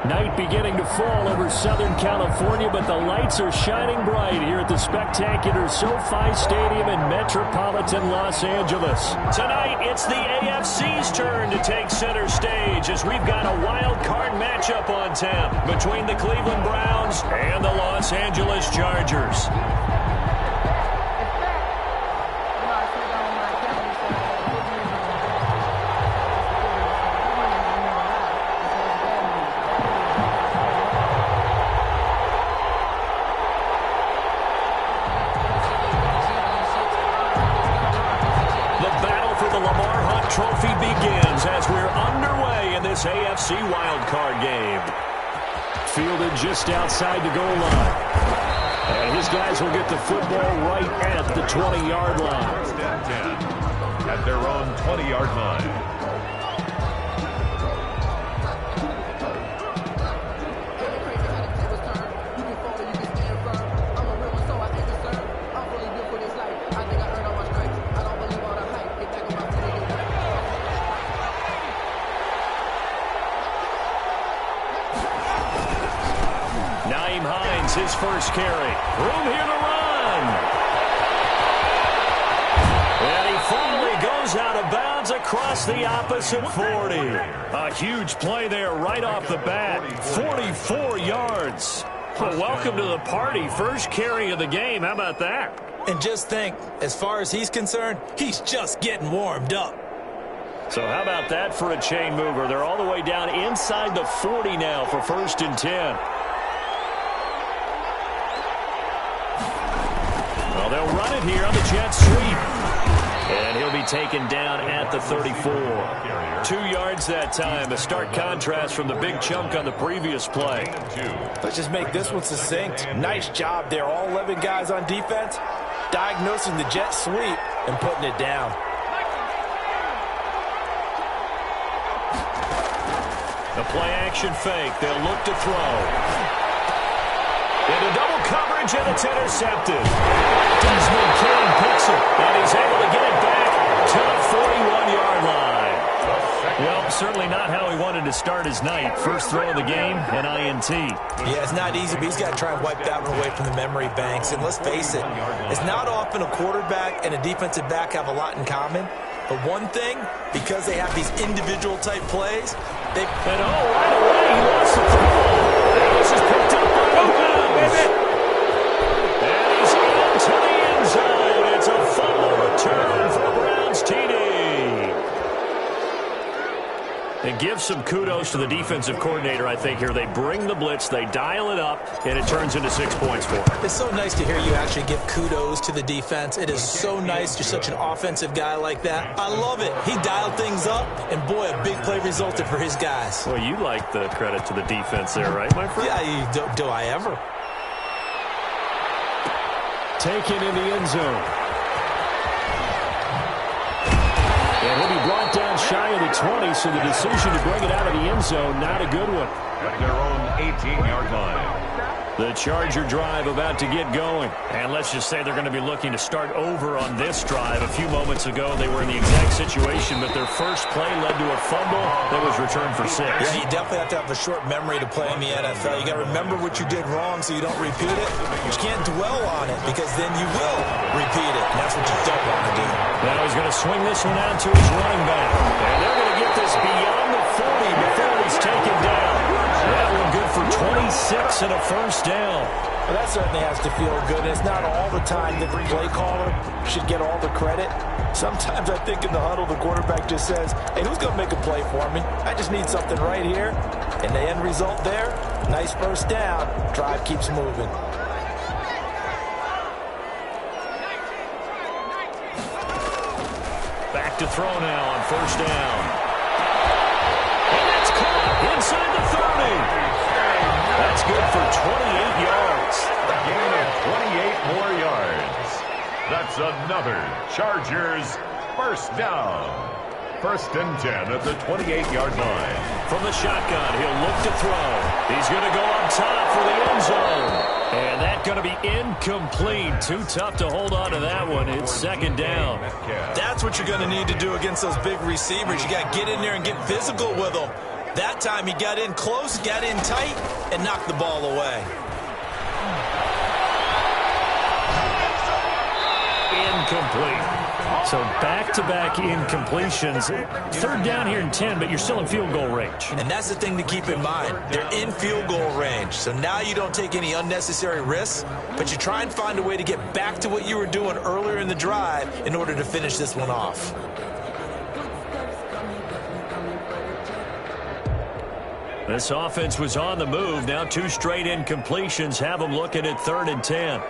Night beginning to fall over Southern California, but the lights are shining bright here at the spectacular SoFi Stadium in metropolitan Los Angeles. Tonight, it's the AFC's turn to take center stage as we've got a wild card matchup on tap between the Cleveland Browns and the Los Angeles Chargers. Trophy begins as we're underway in this AFC wildcard game. Fielded just outside the goal line. And his guys will get the football right at the 20-yard line. First and 10 at their own 20-yard line. His first carry. Room here to run. And he finally goes out of bounds across the opposite 40. A huge play there right off the bat. 44 yards. Well, welcome to the party. First carry of the game. How about that? And just think, as far as he's concerned, he's just getting warmed up. So how about that for a chain mover? They're all the way down inside the 40 now for 1st and 10. Well, they'll run it here on the jet sweep. And he'll be taken down at the 34. 2 yards that time. A stark contrast from the big chunk on the previous play. Let's just make this one succinct. Nice job there. All 11 guys on defense diagnosing the jet sweep and putting it down. The play action fake. They'll look to throw. Into double coverage, and it's intercepted. Desmond King picks it, and he's able to get it back to the 41-yard line. Well, certainly not how he wanted to start his night. First throw of the game, an INT. Yeah, it's not easy, but he's got to try and wipe that one away from the memory banks. And let's face it, it's not often a quarterback and a defensive back have a lot in common. But one thing, because they have these individual-type plays, they... And right away, he lost the football. And this is picked up by Oakland. And he's into the end zone. It's a fumble return for the Browns TD. And give some kudos to the defensive coordinator, I think, here. They bring the blitz, they dial it up, and it turns into 6 points for them. It's so nice to hear you actually give kudos to the defense. It is so nice. You're such an offensive guy like that. I love it. He dialed things up, and boy, a big play resulted for his guys. Well, you like the credit to the defense there, right, my friend? Yeah, do I ever? Taken in the end zone. And he'll be brought down shy of the 20, so the decision to bring it out of the end zone, not a good one. At their own 18-yard line. The Charger drive about to get going. And let's just say they're going to be looking to start over on this drive. A few moments ago, they were in the exact situation, but their first play led to a fumble that was returned for 6. Yeah, you definitely have to have a short memory to play in the NFL. You got to remember what you did wrong so you don't repeat it. You can't dwell on it because then you will repeat it. And that's what you don't want to do. Now he's going to swing this one out to his running back. And they're going to get this beyond the 40 before he's taken down. That one good for 26 and a first down. Well, that certainly has to feel good. It's not all the time that the play caller should get all the credit. Sometimes I think in the huddle, the quarterback just says, hey, who's going to make a play for me? I just need something right here. And the end result there, nice first down. Drive keeps moving. Back to throw now on first down. And that's caught inside the 30. That's good for 28 yards. A gain of 28 more yards. That's another Chargers first down. 1st and 10 at the 28-yard line. From the shotgun, he'll look to throw. He's going to go up top for the end zone. And that's going to be incomplete. Too tough to hold on to that one. It's 2nd down. That's what you're going to need to do against those big receivers. You got to get in there and get physical with them. That time he got in close, got in tight, and knocked the ball away. Incomplete. So back-to-back incompletions. Third down here and 10, but you're still in field goal range. And that's the thing to keep in mind. They're in field goal range. So now you don't take any unnecessary risks, but you try and find a way to get back to what you were doing earlier in the drive in order to finish this one off. This offense was on the move. Now 2 straight incompletions have them looking at 3rd and 10.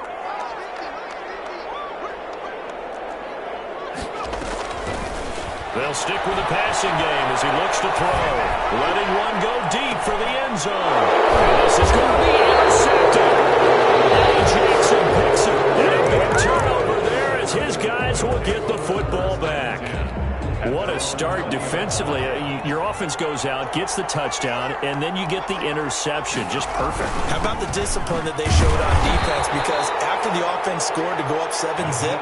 They'll stick with the passing game as he looks to throw. Letting one go deep for the end zone. And this is going to be intercepted. Eddie Jackson picks it. And a big turnover there as his guys will get the football back. What a start defensively. Your offense goes out, gets the touchdown, and then you get the interception. Just perfect. How about the discipline that they showed on defense? Because after the offense scored to go up 7-zip,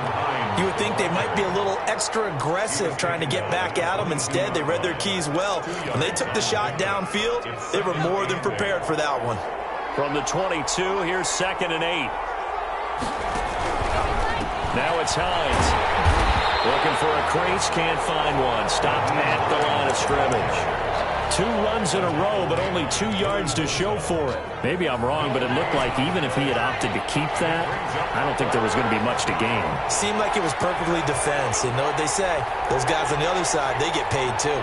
you would think they might be a little extra aggressive trying to get back at them. Instead, they read their keys well. When they took the shot downfield, they were more than prepared for that one. From the 22, here's 2nd and 8. Now it's Hines. Looking for a crease, can't find one. Stopped at the line of scrimmage. 2 runs in a row, but only 2 yards to show for it. Maybe I'm wrong, but it looked like even if he had opted to keep that, I don't think there was going to be much to gain. Seemed like it was perfectly defense. And know what they say? Those guys on the other side, they get paid too.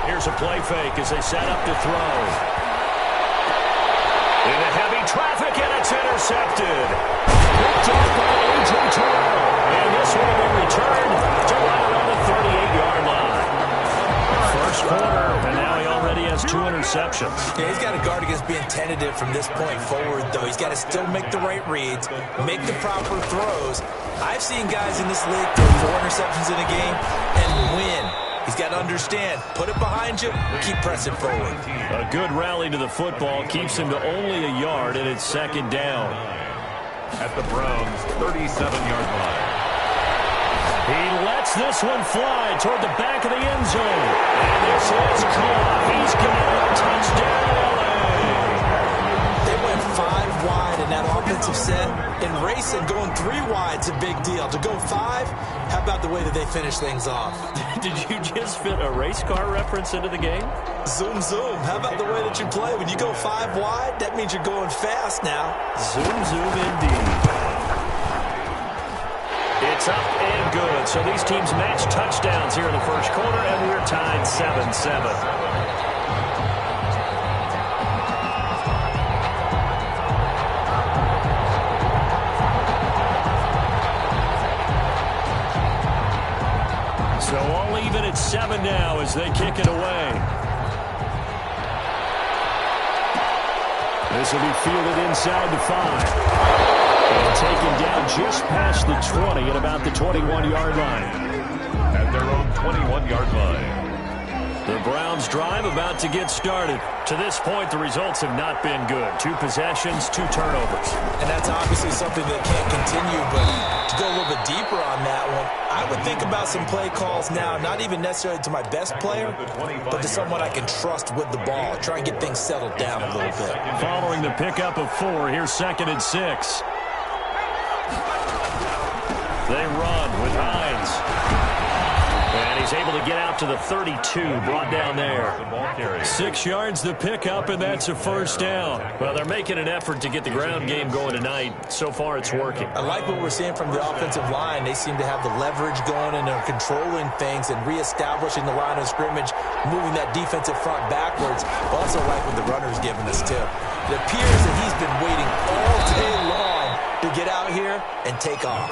Here's a play fake as they set up to throw. Into heavy traffic, and it's intercepted. Picked off by A.J. Terrell. And this one will be returned to right around the 38-yard line. First quarter, and now he already has 2 interceptions. Yeah, he's got to guard against being tentative from this point forward, though. He's got to still make the right reads, make the proper throws. I've seen guys in this league throw 4 interceptions in a game and win. He's got to understand, put it behind you, keep pressing forward. A good rally to the football keeps him to only a yard, and it's 2nd down. At the Browns' 37-yard line. He lets this one fly toward the back of the end zone. And this is caught. He's got a touchdown, LA. They went 5 wide in that offensive set. And racing, going 3 wide's a big deal. To go 5, how about the way that they finish things off? Did you just fit a race car reference into the game? Zoom, zoom. How about the way that you play? When you go 5 wide, that means you're going fast now. Zoom, zoom indeed. It's up and good. So these teams match touchdowns here in the first quarter, and we're tied 7-7. So all even at 7 now as they kick it away. This will be fielded inside the 5. And taken down just past the 20 at about the 21-yard line. At their own 21-yard line. The Browns drive about to get started. To this point, the results have not been good. 2 possessions, 2 turnovers. And that's obviously something that can't continue, but to go a little bit deeper on that one, I would think about some play calls now, not even necessarily to my best player, but to someone I can trust with the ball. Try and get things settled down a little bit. Following the pickup of 4, here's 2nd and 6. They run with Hines. And he's able to get out to the 32, brought down there. 6 yards the pickup, and that's a first down. Well, they're making an effort to get the ground game going tonight. So far, it's working. I like what we're seeing from the offensive line. They seem to have the leverage going, and they're controlling things and reestablishing the line of scrimmage, moving that defensive front backwards. I also like what the runner's giving us, too. It appears that he's been waiting all day long to get out here and take off.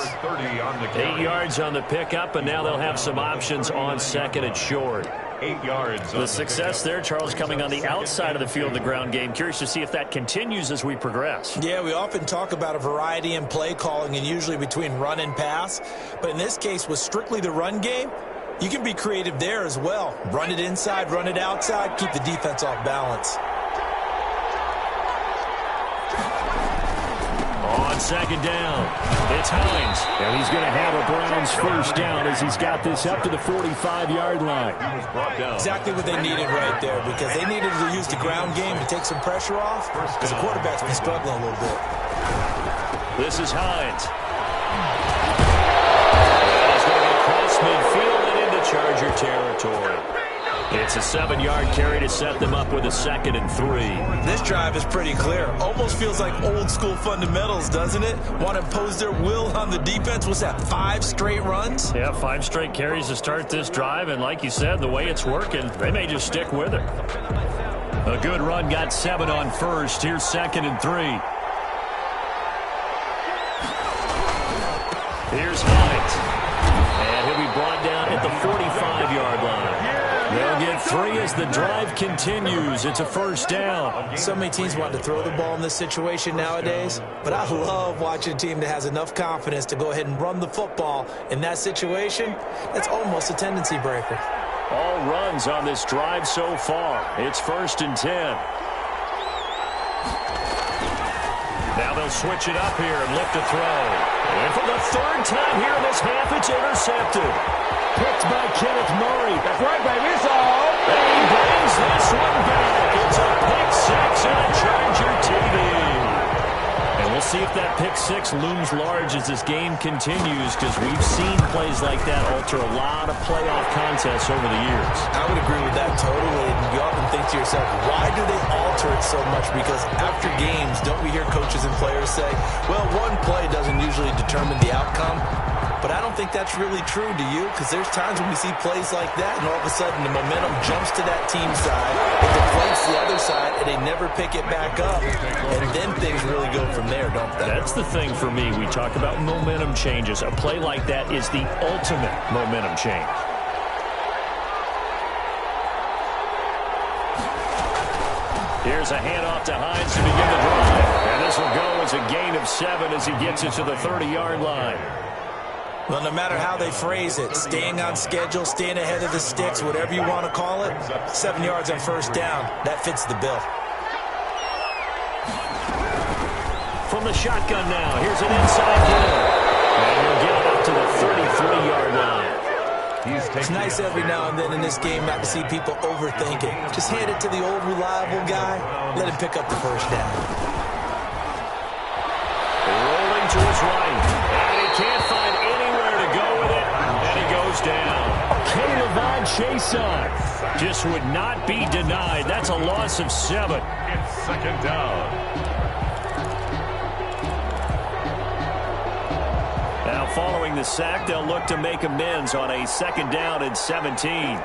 8 yards on the pickup, and now they'll have some options on 2nd and short. 8 yards. The success there, Charles, coming on the outside of the field, the ground game. Curious to see if that continues as we progress. Yeah, we often talk about a variety in play calling and usually between run and pass. But in this case, with strictly the run game, you can be creative there as well. Run it inside, run it outside, keep the defense off balance. On second down, it's Hines. And he's going to have a Browns first down as he's got this up to the 45-yard line. Exactly what they needed right there, because they needed to use the ground game to take some pressure off, because the quarterback's been struggling a little bit. This is Hines. And he's going to get across midfield and into Charger territory. It's a 7-yard carry to set them up with a 2nd and 3. This drive is pretty clear. Almost feels like old school fundamentals, doesn't it? Want to impose their will on the defense. What's that, 5 straight runs? Yeah, 5 straight carries to start this drive. And like you said, the way it's working, they may just stick with it. A good run, got 7 on first. Here's 2nd and 3. Here's Hines. And he'll be brought down at the 45-yard line. They'll get 3 as the drive continues. It's a first down. So many teams want to throw the ball in this situation nowadays, but I love watching a team that has enough confidence to go ahead and run the football. In that situation, that's almost a tendency breaker. All runs on this drive so far. It's 1st and 10. Now they'll switch it up here and lift a throw. And for the 3rd time here in this half, it's intercepted. Picked by Kenneth Murray. That's right, baby. It's all. And he brings this one back. It's a pick 6 on Charger TV. And we'll see if that pick 6 looms large as this game continues, because we've seen plays like that alter a lot of playoff contests over the years. I would agree with that totally. And you often think to yourself, why do they alter it so much? Because after games, don't we hear coaches and players say, well, one play doesn't usually determine the outcome. But I don't think that's really true, do you? Because there's times when we see plays like that, and all of a sudden the momentum jumps to that team side, it deflates the other side, and they never pick it back up. And then things really go from there, don't they? That's the thing for me. We talk about momentum changes. A play like that is the ultimate momentum change. Here's a handoff to Hines to begin the drive. And this will go as a gain of 7 as he gets it to the 30-yard line. Well, no matter how they phrase it, staying on schedule, staying ahead of the sticks, whatever you want to call it, 7 yards on first down, that fits the bill. From the shotgun now, here's an inside hill. And he'll get it up to the 33-yard line. It's nice every now and then in this game not to see people overthink it. Just hand it to the old reliable guy, let him pick up the first down. Rolling to his right, and he can't find anywhere to go with it, and he goes down. Caleb Chason just would not be denied. That's a loss of 7. It's 2nd down. Now, following the sack, they'll look to make amends on a 2nd down and 17.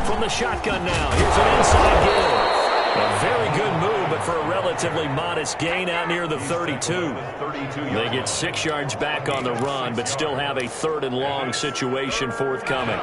From the shotgun now, here's an inside give. A very good move, but for a relatively modest gain out near the 32. They get 6 yards back on the run, but still have a 3rd and long situation forthcoming.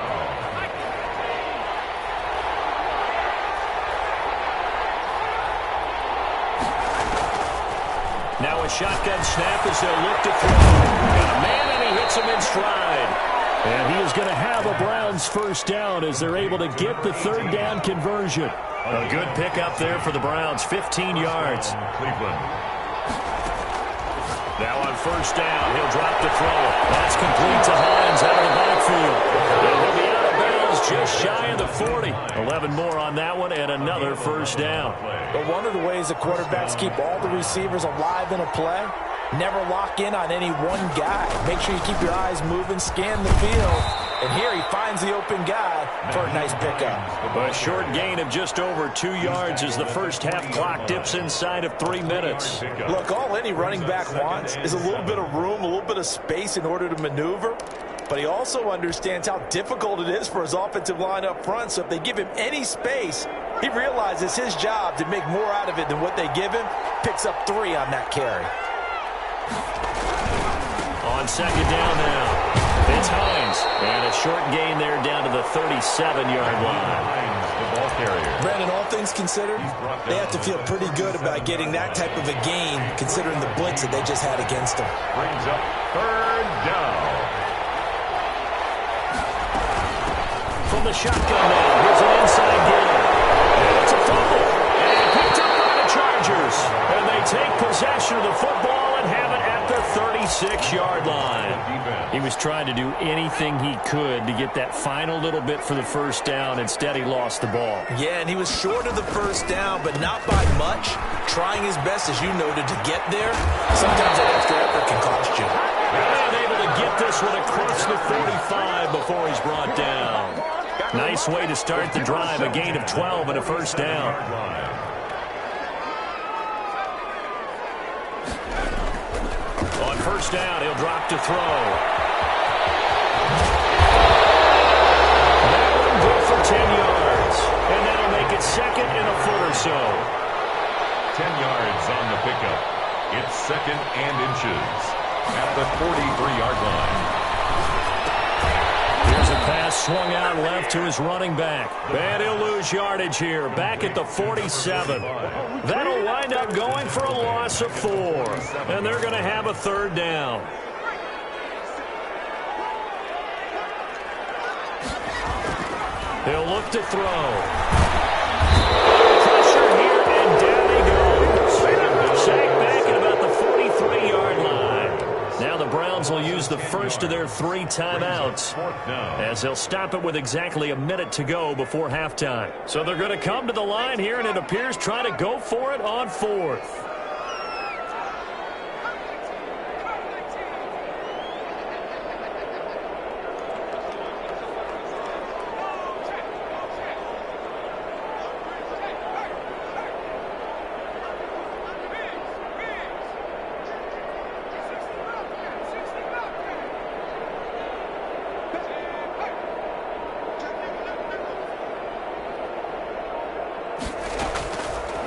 Now a shotgun snap as they'll look to throw. Got a man, and he hits him in stride. And he is going to have a Browns first down as they're able to get the 3rd down conversion. A good pickup there for the Browns, 15 yards. Cleveland. Now on first down, he'll drop to throw. That's complete to Hines out of the backfield. And he'll be out of bounds just shy of the 40. 11 more on that one and another first down. But one of the ways the quarterbacks keep all the receivers alive in a play, never lock in on any one guy. Make sure you keep your eyes moving, scan the field. And here he finds the open guy for a nice pickup. A short gain of just over 2 yards as the first half clock dips inside of 3 minutes. Look, all any running back wants is a little bit of room, a little bit of space in order to maneuver. But he also understands how difficult it is for his offensive line up front. So if they give him any space, he realizes his job to make more out of it than what they give him. Picks up 3 on that carry. On second down now, it's Hines. And a short gain there down to the 37-yard line. The ball carrier. Brandon, all things considered, they have to feel pretty good about getting that type of a gain, considering the blitz that they just had against them. Brings up 3rd down. From the shotgun now, here's an inside give. And it's a fumble. And picked up by the Chargers. And they take possession of the football and have it at the 36-yard line. He was trying to do anything he could to get that final little bit for the first down. Instead, he lost the ball. Yeah, and he was short of the first down, but not by much. Trying his best, as you noted, to get there. Sometimes that extra effort can cost you. And able to get this one across the 45 before he's brought down. Nice way to start the drive. A gain of 12 and a first down. On first down, he'll drop to throw. That one good for 10 yards. And that'll make it second and a foot or so. 10 yards on the pickup. It's second and inches at the 43-yard line. Here's a pass swung out left to his running back. And he'll lose yardage here, back at the 47. That'll wind up going for a loss of 4. And they're going to have a third down. He'll look to throw. Pressure here, and down he goes. Sacked back at about the 43-yard line. Now the Browns will use the first of their 3 timeouts, as they'll stop it with exactly a minute to go before halftime. So they're going to come to the line here, and it appears try to go for it on 4th.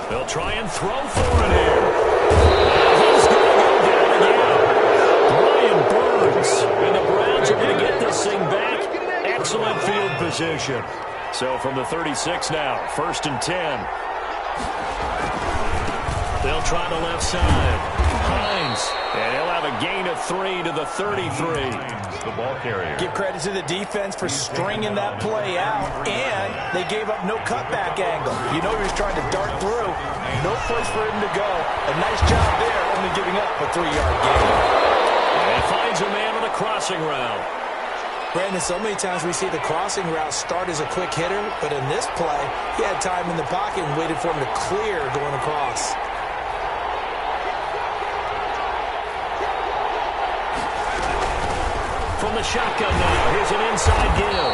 They'll try and throw for it here. He's going to go down again. Brian Burns. And the Browns are going to get this thing back. Excellent field position. So from the 36 now, first and 10. They'll try the left side. Hines. And he'll have a gain of 3 to the 33. The ball carrier. Give credit to the defense for stringing that play out, and they gave up no cutback angle. You know he was trying to dart through. No place for him to go. A nice job there, only giving up a 3-yard gain. And finds a man on the crossing route. Brandon, so many times we see the crossing route start as a quick hitter, but in this play, he had time in the pocket and waited for him to clear going across. From the shotgun now, here's an inside give.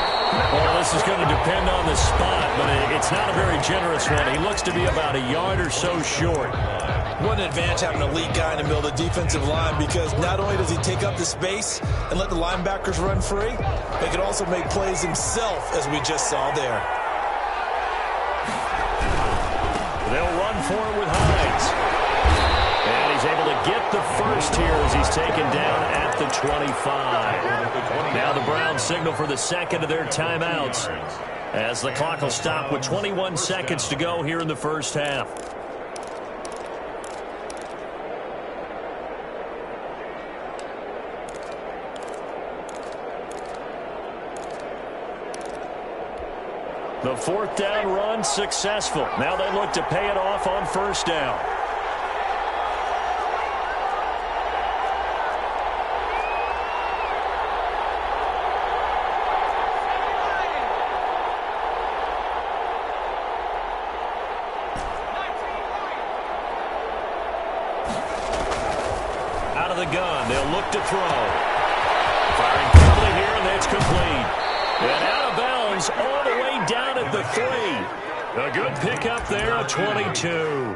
Well, this is going to depend on the spot, but it's not a very generous one. He looks to be about a yard or so short. What an advantage having an elite guy in the middle of the defensive line, because not only does he take up the space and let the linebackers run free, but he can also make plays himself, as we just saw there. They'll run for it with Hines. And he's able to get the first here as he's taken down at the 25. Now the Browns signal for the second of their timeouts, as the clock will stop with 21 seconds to go here in the first half. The fourth down run successful. Now they look to pay it off on first down. Out of the gun, they'll look to throw. Firing quickly here, and that's complete. And out of bounds all the way down at the 3. A good pickup there, a 22.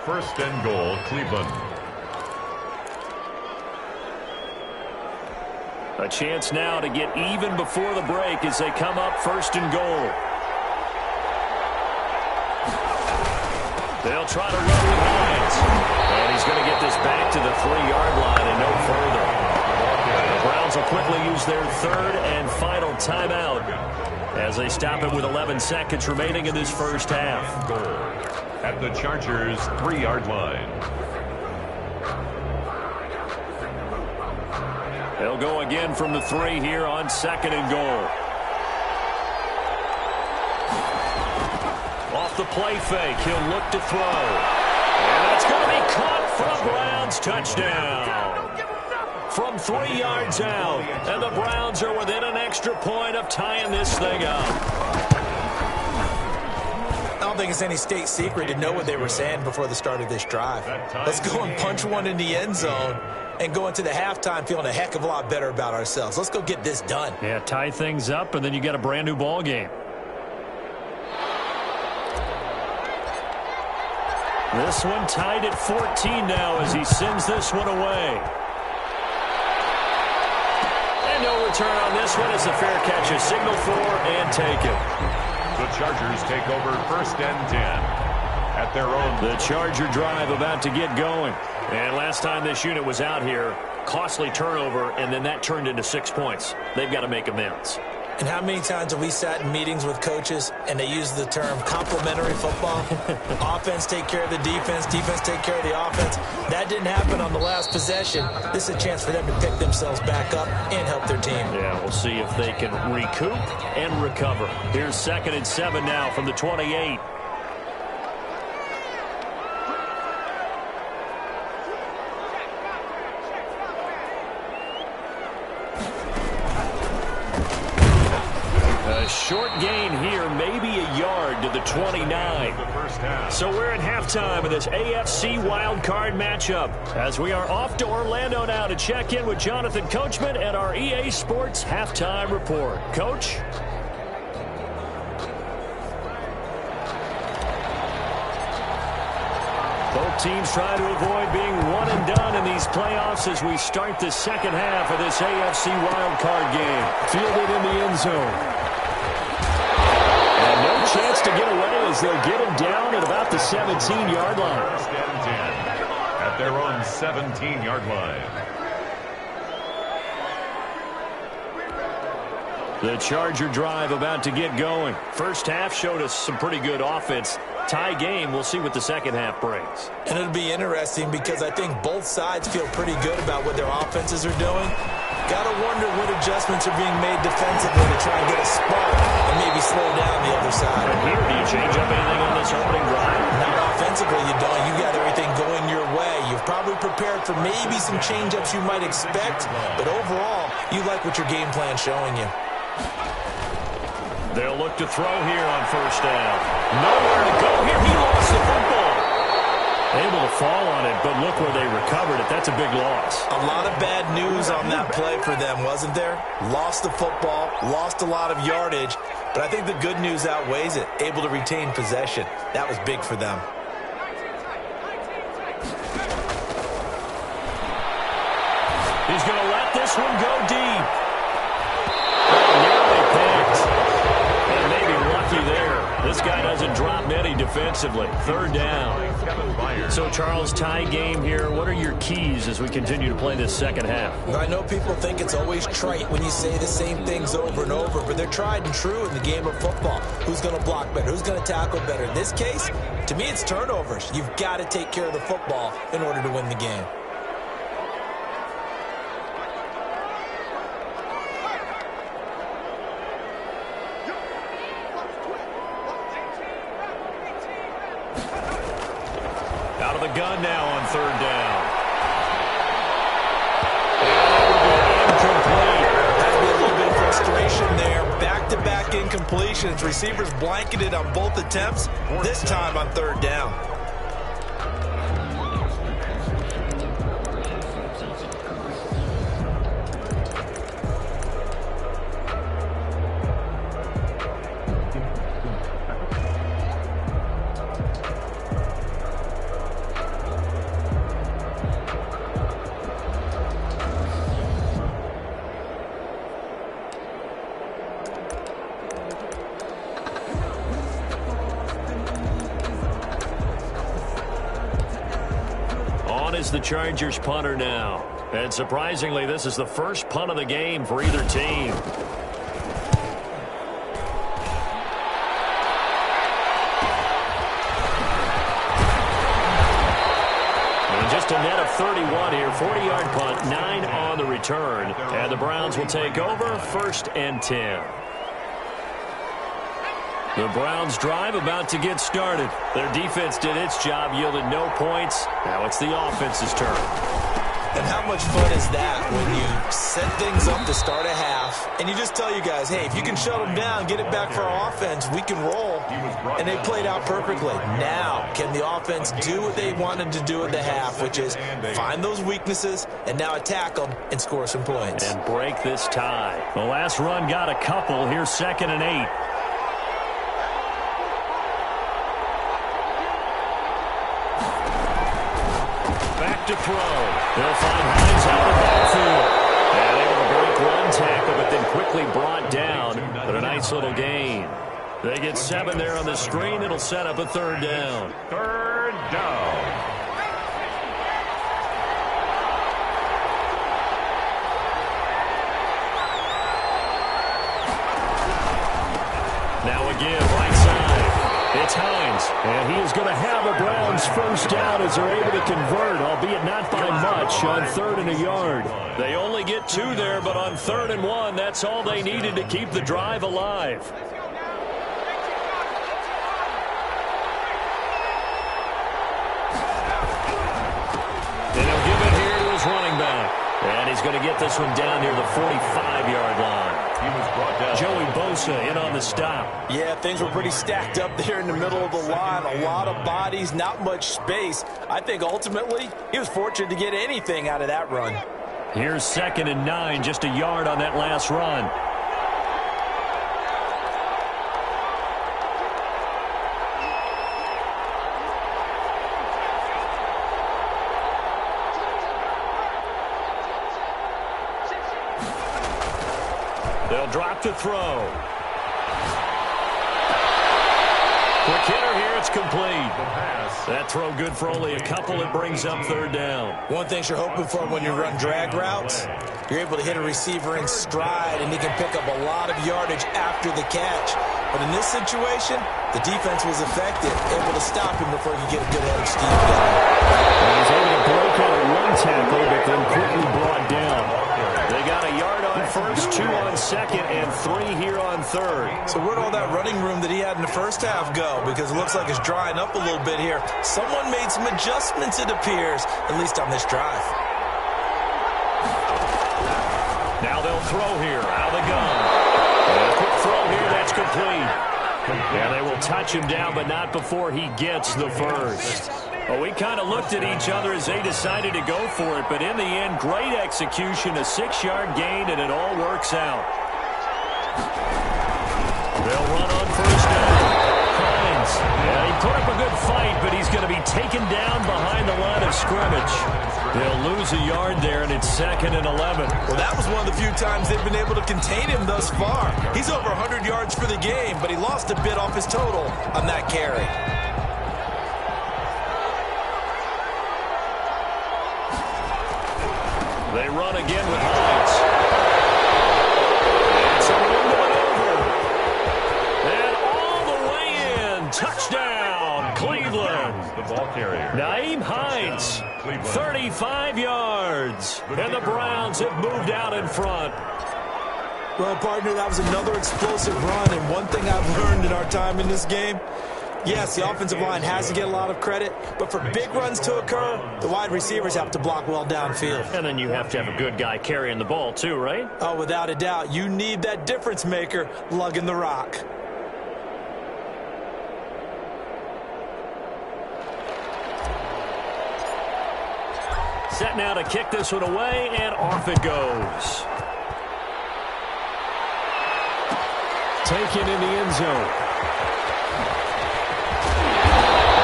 First and goal, Cleveland. A chance now to get even before the break as they come up first and goal. They'll try to run with Hines. And he's going to get this back to the 3-yard line and no further. The Browns will quickly use their third and final timeout as they stop it with 11 seconds remaining in this first half. At the Chargers' 3-yard line. They'll go again from the 3 here on second and goal. Off the play fake. He'll look to throw. And that's going to be caught for a Browns touchdown. From 3 yards out. And the Browns are within an extra point of tying this thing up. I don't think it's any state secret to know what they were saying before the start of this drive. Let's go and punch one in the end zone and go into the halftime feeling a heck of a lot better about ourselves. Let's go get this done. Yeah, tie things up, and then you got a brand new ball game. This one tied at 14 now as he sends this one away. And no return on this one as the fair catch is signaled for and taken. The Chargers take over 1st and 10 at their own. The Charger drive about to get going. And last time this unit was out here, costly turnover, and then that turned into 6 points. They've got to make amends. And how many times have we sat in meetings with coaches and they use the term complementary football? Offense take care of the defense, defense take care of the offense. That didn't happen on the last possession. This is a chance for them to pick themselves back up and help their team. Yeah, we'll see if they can recoup and recover. Here's 2nd and 7 now from the 28. Short gain here, maybe a yard to the 29. So we're at halftime of this AFC wildcard matchup as we are off to Orlando now to check in with Jonathan Coachman at our EA Sports halftime report. Coach? Both teams try to avoid being one and done in these playoffs as we start the second half of this AFC wildcard game. Fielded in the end zone. Chance to get away as they'll get him down at about the 17-yard line. 1st and 10 at their own 17-yard line. The Charger drive about to get going. First half showed us some pretty good offense. Tie game, we'll see what the second half brings. And it'll be interesting because I think both sides feel pretty good about what their offenses are doing. Got to wonder what adjustments are being made defensively to try and get a spark and maybe slow down the other side. And here, do you change up anything on this opening drive? Not offensively, you don't. You got everything going your way. You've probably prepared for maybe some change-ups you might expect, but overall, you like what your game plan's showing you. They'll look to throw here on 1st down. Nowhere to go here. He lost the football. Able to fall on it, but look where they recovered it. That's a big loss. A lot of bad news on that play for them, wasn't there? Lost the football, lost a lot of yardage, but I think the good news outweighs it. Able to retain possession. That was big for them. He's going to let this one go deep. Nearly picked. And maybe lucky there. This guy doesn't drop many defensively. 3rd down. So, Charles, tie game here. What are your keys as we continue to play this second half? I know people think it's always trite when you say the same things over and over, but they're tried and true in the game of football. Who's going to block better? Who's going to tackle better? In this case, to me, it's turnovers. You've got to take care of the football in order to win the game. Out of the gun now on 3rd down. Incomplete. Had to be a little bit of frustration there. Back-to-back incompletions. Receivers blanketed on both attempts, this time on 3rd down. Is the Chargers punter now. And surprisingly, this is the first punt of the game for either team. And just a net of 31 here. 40-yard punt, 9 on the return. And the Browns will take over 1st and 10. The Browns' drive about to get started. Their defense did its job, yielded no points. Now it's the offense's turn. And how much fun is that when you set things up to start a half, and you just tell you guys, hey, if you can shut them down, get it back for our offense, we can roll. And they played out perfectly. Now, can the offense do what they wanted to do at the half, which is find those weaknesses and now attack them and score some points. And break this tie. The last run got a couple. Here's 2nd and 8. Back to throw. They'll find Hines out of the backfield. And able to break one tackle, but then quickly brought down. But a nice little gain. They get 7 there on the screen. It'll set up a 3rd down. 3rd down. Now again, right side. It's Hines, and he is going to have a Browns 1st down as they're able to convert, albeit not by much, on 3rd and a yard. They only get 2 there, but on 3rd and 1, that's all they needed to keep the drive alive. And he'll give it here to his running back. And he's going to get this one down near the 45-yard line. He was brought down. Joey Bosa in on the stop. Yeah, things were pretty stacked up there in the middle of the line. A lot of bodies, not much space. I think ultimately he was fortunate to get anything out of that run. Here's 2nd and 9, just a yard on that last run. They'll drop to throw. Quick hitter here, it's complete. That throw good for only a couple. It brings up 3rd down. One thing you're hoping for when you run drag routes, you're able to hit a receiver in stride, and he can pick up a lot of yardage after the catch. But in this situation, the defense was effective, able to stop him before he could get a good head of steam going. He was able to break out a one tackle, but then quickly brought down. They got a yard on 1st, 2 on 2nd, and 3 here on 3rd. So where'd all that running room that he had in the 1st half go? Because it looks like it's drying up a little bit here. Someone made some adjustments, it appears, at least on this drive. Now they'll throw here out of the gun. And a quick throw here, that's complete. And they will touch him down, but not before he gets the 1st. Well, we kind of looked at each other as they decided to go for it, but in the end, great execution, a 6-yard gain, and it all works out. They'll run on 1st down. Hines, yeah, he put up a good fight, but he's going to be taken down behind the line of scrimmage. They'll lose a yard there, and it's 2nd and 11. Well, that was one of the few times they've been able to contain him thus far. He's over 100 yards for the game, but he lost a bit off his total on that carry. They run again with Hines. It's a maneuver. And all the way in. Touchdown, Cleveland. The ball carrier. Naeem Hines, 35 yards. And the Browns have moved out in front. Well, partner, that was another explosive run, and one thing I've learned in our time in this game, yes, the offensive line has to get a lot of credit, but for big runs to occur, the wide receivers have to block well downfield. And then you have to have a good guy carrying the ball too, right? Oh, without a doubt. You need that difference maker lugging the rock. Set now to kick this one away, and off it goes. Taken in the end zone.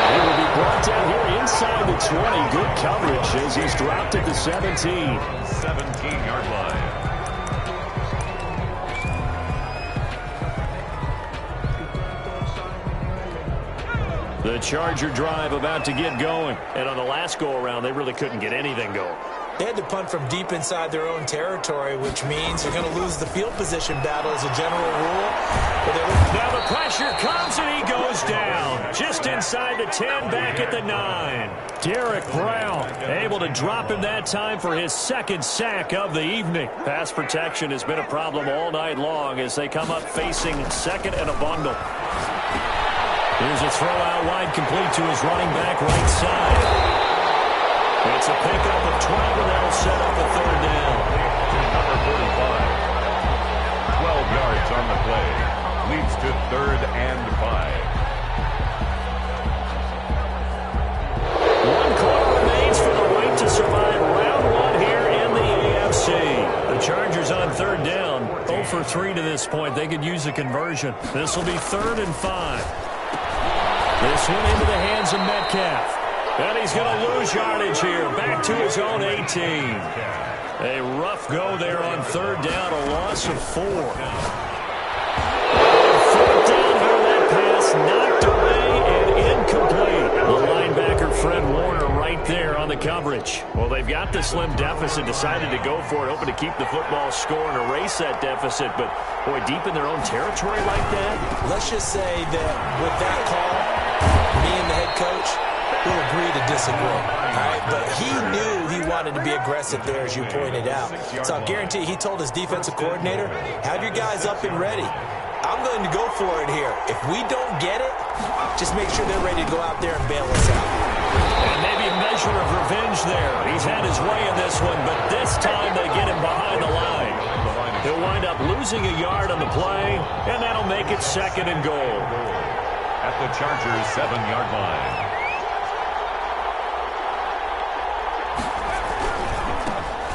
He will be brought down here inside the 20. Good coverage as he's dropped at the 17. 17-yard line. The Charger drive about to get going. And on the last go-around, they really couldn't get anything going. They had to punt from deep inside their own territory, which means they're going to lose the field position battle as a general rule. Now the pressure comes, and he goes down. Just inside the 10, back at the 9. Derek Brown able to drop him that time for his second sack of the evening. Pass protection has been a problem all night long as they come up facing second and a bundle. Here's a throw out wide, complete to his running back right side. It's a pickup of 12, and that'll set up a third down. Number 45. 12 yards on the play. Leads to 3rd and 5. One quarter remains for the right to survive round 1 here in the AFC. The Chargers on 3rd down. 0 for 3 to this point. They could use a conversion. This will be 3rd and 5. This one into the hands of Metcalf. And he's going to lose yardage here. Back to his own 18. A rough go there on 3rd down. A loss of 4. 4th down here. That pass knocked away and incomplete. The linebacker Fred Warner right there on the coverage. Well, they've got the slim deficit. Decided to go for it. Hoping to keep the football score and erase that deficit. But, boy, deep in their own territory like that. Let's just say that with that call, me and the head coach will agree to disagree. All right? But he knew he wanted to be aggressive there, as you pointed out. So I guarantee he told his defensive coordinator, have your guys up and ready. I'm going to go for it here. If we don't get it, just make sure they're ready to go out there and bail us out. And maybe a measure of revenge there. He's had his way in this one, but this time they get him behind the line. He'll wind up losing a yard on the play, and that'll make it 2nd and goal. At the Chargers' 7-yard line.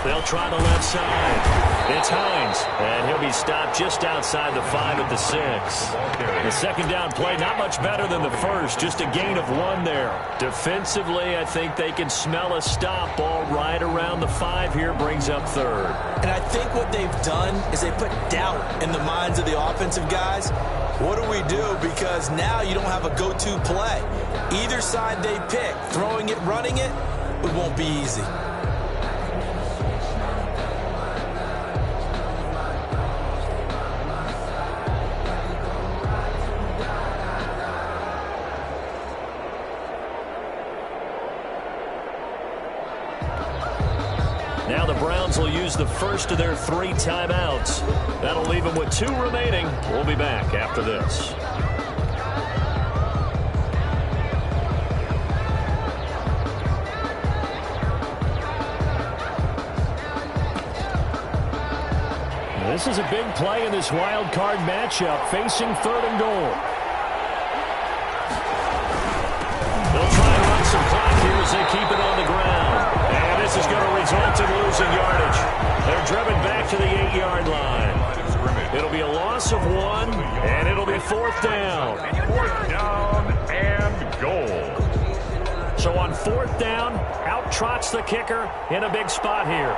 They'll try the left side. It's Hines, and he'll be stopped just outside the 5 at the 6. The 2nd down play, not much better than the first, just a gain of 1 there. Defensively, I think they can smell a stop. Ball right around the 5 here, brings up 3rd. And I think what they've done is they put doubt in the minds of the offensive guys. What do we do? Because now you don't have a go-to play. Either side they pick, throwing it, running it, it won't be easy. Now the Browns will use the first of their 3 timeouts. That'll leave them with 2 remaining. We'll be back after this. This is a big play in this wild card matchup, facing 3rd and goal. They'll try and run some clock here as they keep it on the ground. And this is going to result in losing yardage. They're driven back to the 8-yard line. It'll be a loss of 1, and it'll be 4th down. 4th down and goal. So on 4th down, out trots the kicker in a big spot here.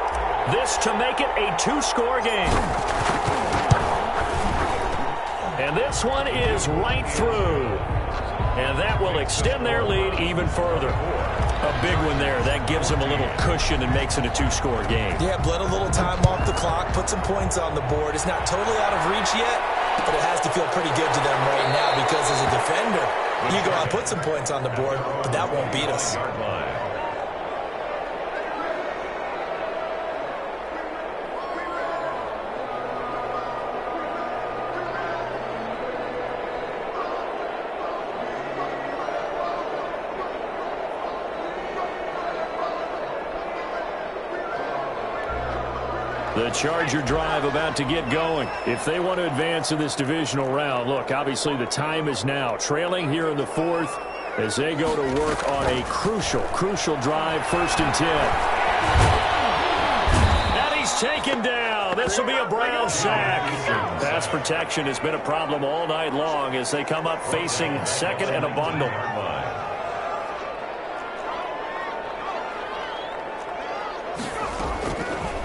This to make it a 2-score game. And this one is right through. And that will extend their lead even further. A big one there. That gives them a little cushion and makes it a 2-score game. Yeah, bled a little time off the clock, put some points on the board. It's not totally out of reach yet, but it has to feel pretty good to them right now because as a defender, you go out and put some points on the board, but that won't beat us. The Charger drive about to get going. If they want to advance in this divisional round, look, obviously the time is now. Trailing here in the 4th as they go to work on a crucial drive, 1st and 10. And he's taken down. This will be a Brown sack. Pass protection has been a problem all night long as they come up facing 2nd and a bundle.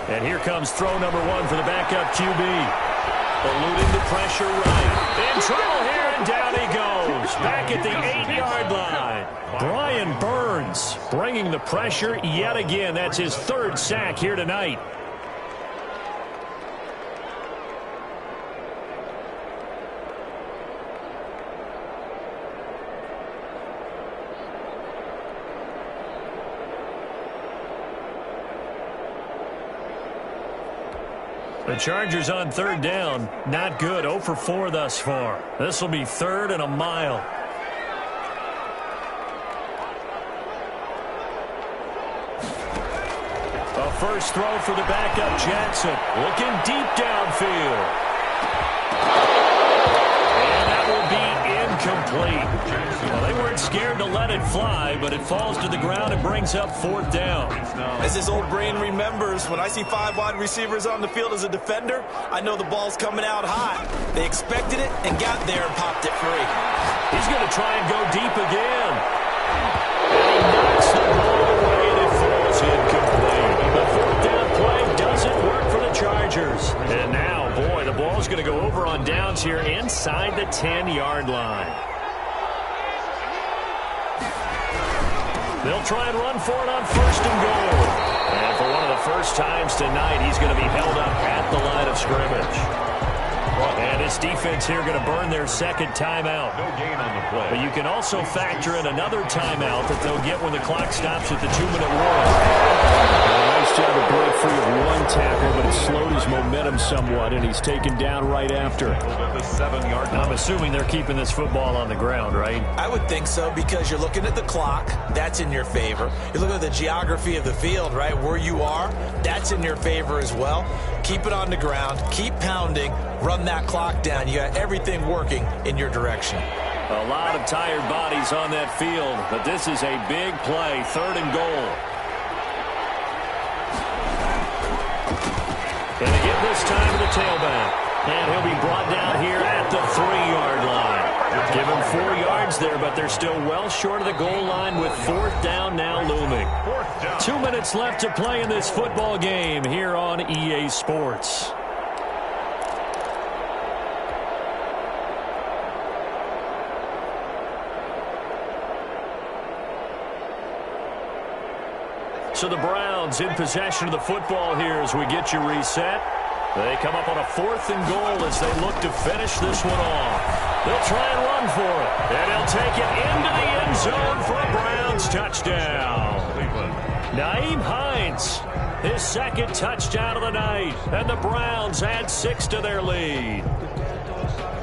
And here comes throw number 1 for the backup QB. Eluding the pressure right. In trouble here, and down he goes. Back at the 8-yard line. Brian Burns bringing the pressure yet again. That's his 3rd sack here tonight. The Chargers on third down. Not good. 0 for 4 thus far. This will be 3rd and a mile. A first throw for the backup Jackson. Looking deep downfield. And that will be incomplete. Well, they weren't scared to let it fly, but it falls to the ground and brings up 4th down. As his old brain remembers, when I see 5 wide receivers on the field as a defender, I know the ball's coming out hot. They expected it and got there and popped it free. He's going to try and go deep again. And he knocks the ball away and it falls incomplete. The 4th down play doesn't work for the Chargers. And now, boy, the ball's going to go over on downs here inside the 10-yard line. They'll try and run for it on 1st and goal. And for one of the first times tonight, he's going to be held up at the line of scrimmage. And this defense here going to burn their 2nd timeout. No gain on the play. But you can also factor in another timeout that they'll get when the clock stops at the 2-minute warning. Nice job to break free of one tackle, but it slowed his momentum somewhat, and he's taken down right after. I'm assuming they're keeping this football on the ground, right? I would think so, because you're looking at the clock. That's in your favor. You're looking at the geography of the field, right? Where you are, that's in your favor as well. Keep it on the ground. Keep pounding. Run that clock down. You got everything working in your direction. A lot of tired bodies on that field, but this is a big play. 3rd and goal. And again this time to the tailback. And he'll be brought down here at the 3-yard line. Give him 4 yards there, but they're still well short of the goal line with 4th down now looming. 2 minutes left to play in this football game here on EA Sports. So the Browns in possession of the football here as we get you reset. They come up on a 4th and goal as they look to finish this one off. They'll try and run for it. And he'll take it into the end zone for a Browns touchdown. Nyheim Hines, his 2nd touchdown of the night. And the Browns add 6 to their lead.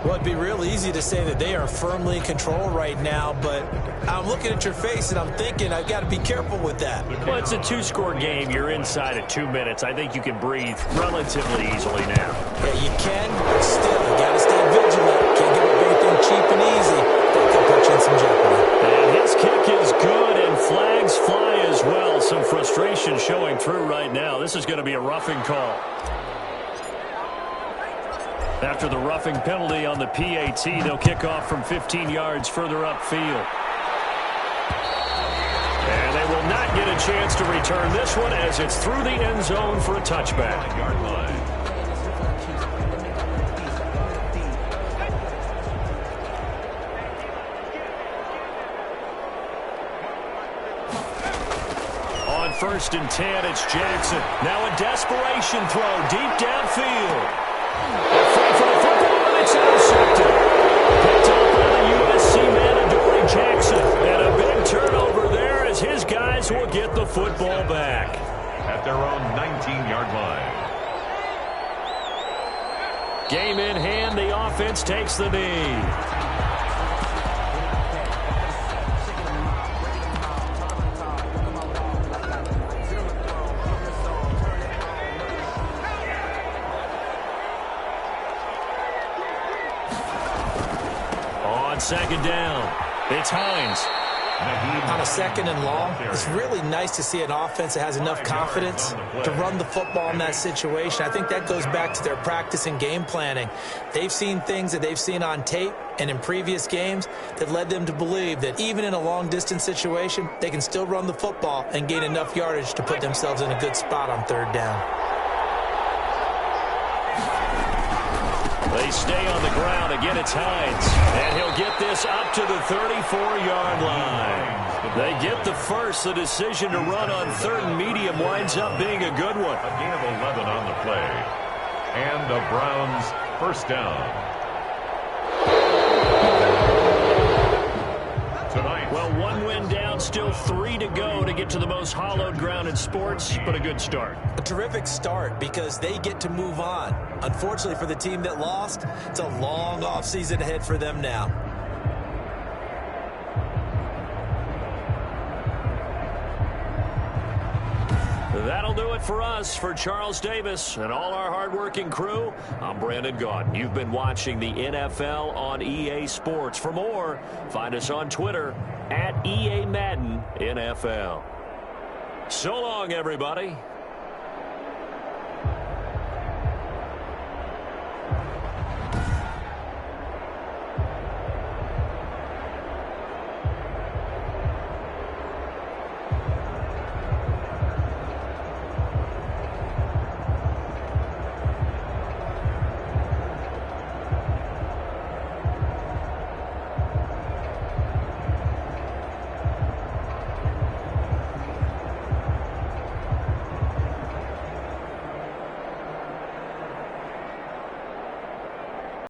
Well, it'd be real easy to say that they are firmly in control right now, but I'm looking at your face and I'm thinking I've got to be careful with that. Well, it's a 2-score game. You're inside of 2 minutes. I think you can breathe relatively easily now. Yeah, you can, but still, you got to stay vigilant. Can't give up anything cheap and easy. That could put you in some jeopardy. And his kick is good, and flags fly as well. Some frustration showing through right now. This is going to be a roughing call. After the roughing penalty on the PAT, they'll kick off from 15 yards further upfield. And they will not get a chance to return this one as it's through the end zone for a touchback. Yard line. On 1st and 10, it's Jackson. Now a desperation throw deep downfield. They're free for the football, and it's intercepted. Picked up by the USC man, Adoree Jackson. And a big turnover there as his guys will get the football back. At their own 19-yard line. Game in hand, the offense takes the knee. On 2nd down, it's Hines. On a 2nd and long, it's really nice to see an offense that has enough confidence to run the football in that situation. I think that goes back to their practice and game planning. They've seen things that they've seen on tape and in previous games that led them to believe that even in a long-distance situation, they can still run the football and gain enough yardage to put themselves in a good spot on 3rd down. They stay on the ground. Again, it's Hines. And he'll get this up to the 34-yard line. They get the first. The decision to run on 3rd and medium winds up being a good one. A gain of 11 on the play. And the Browns 1st down. Tonight. Well, one win down Still 3 to go to get to the most hallowed ground in sports, but a good start. A terrific start because they get to move on. Unfortunately for the team that lost, it's a long offseason ahead for them now. That'll do it for us. For Charles Davis and all our hardworking crew, I'm Brandon Gaudin. You've been watching the NFL on EA Sports. For more, find us on Twitter @EA Madden NFL. So long, everybody.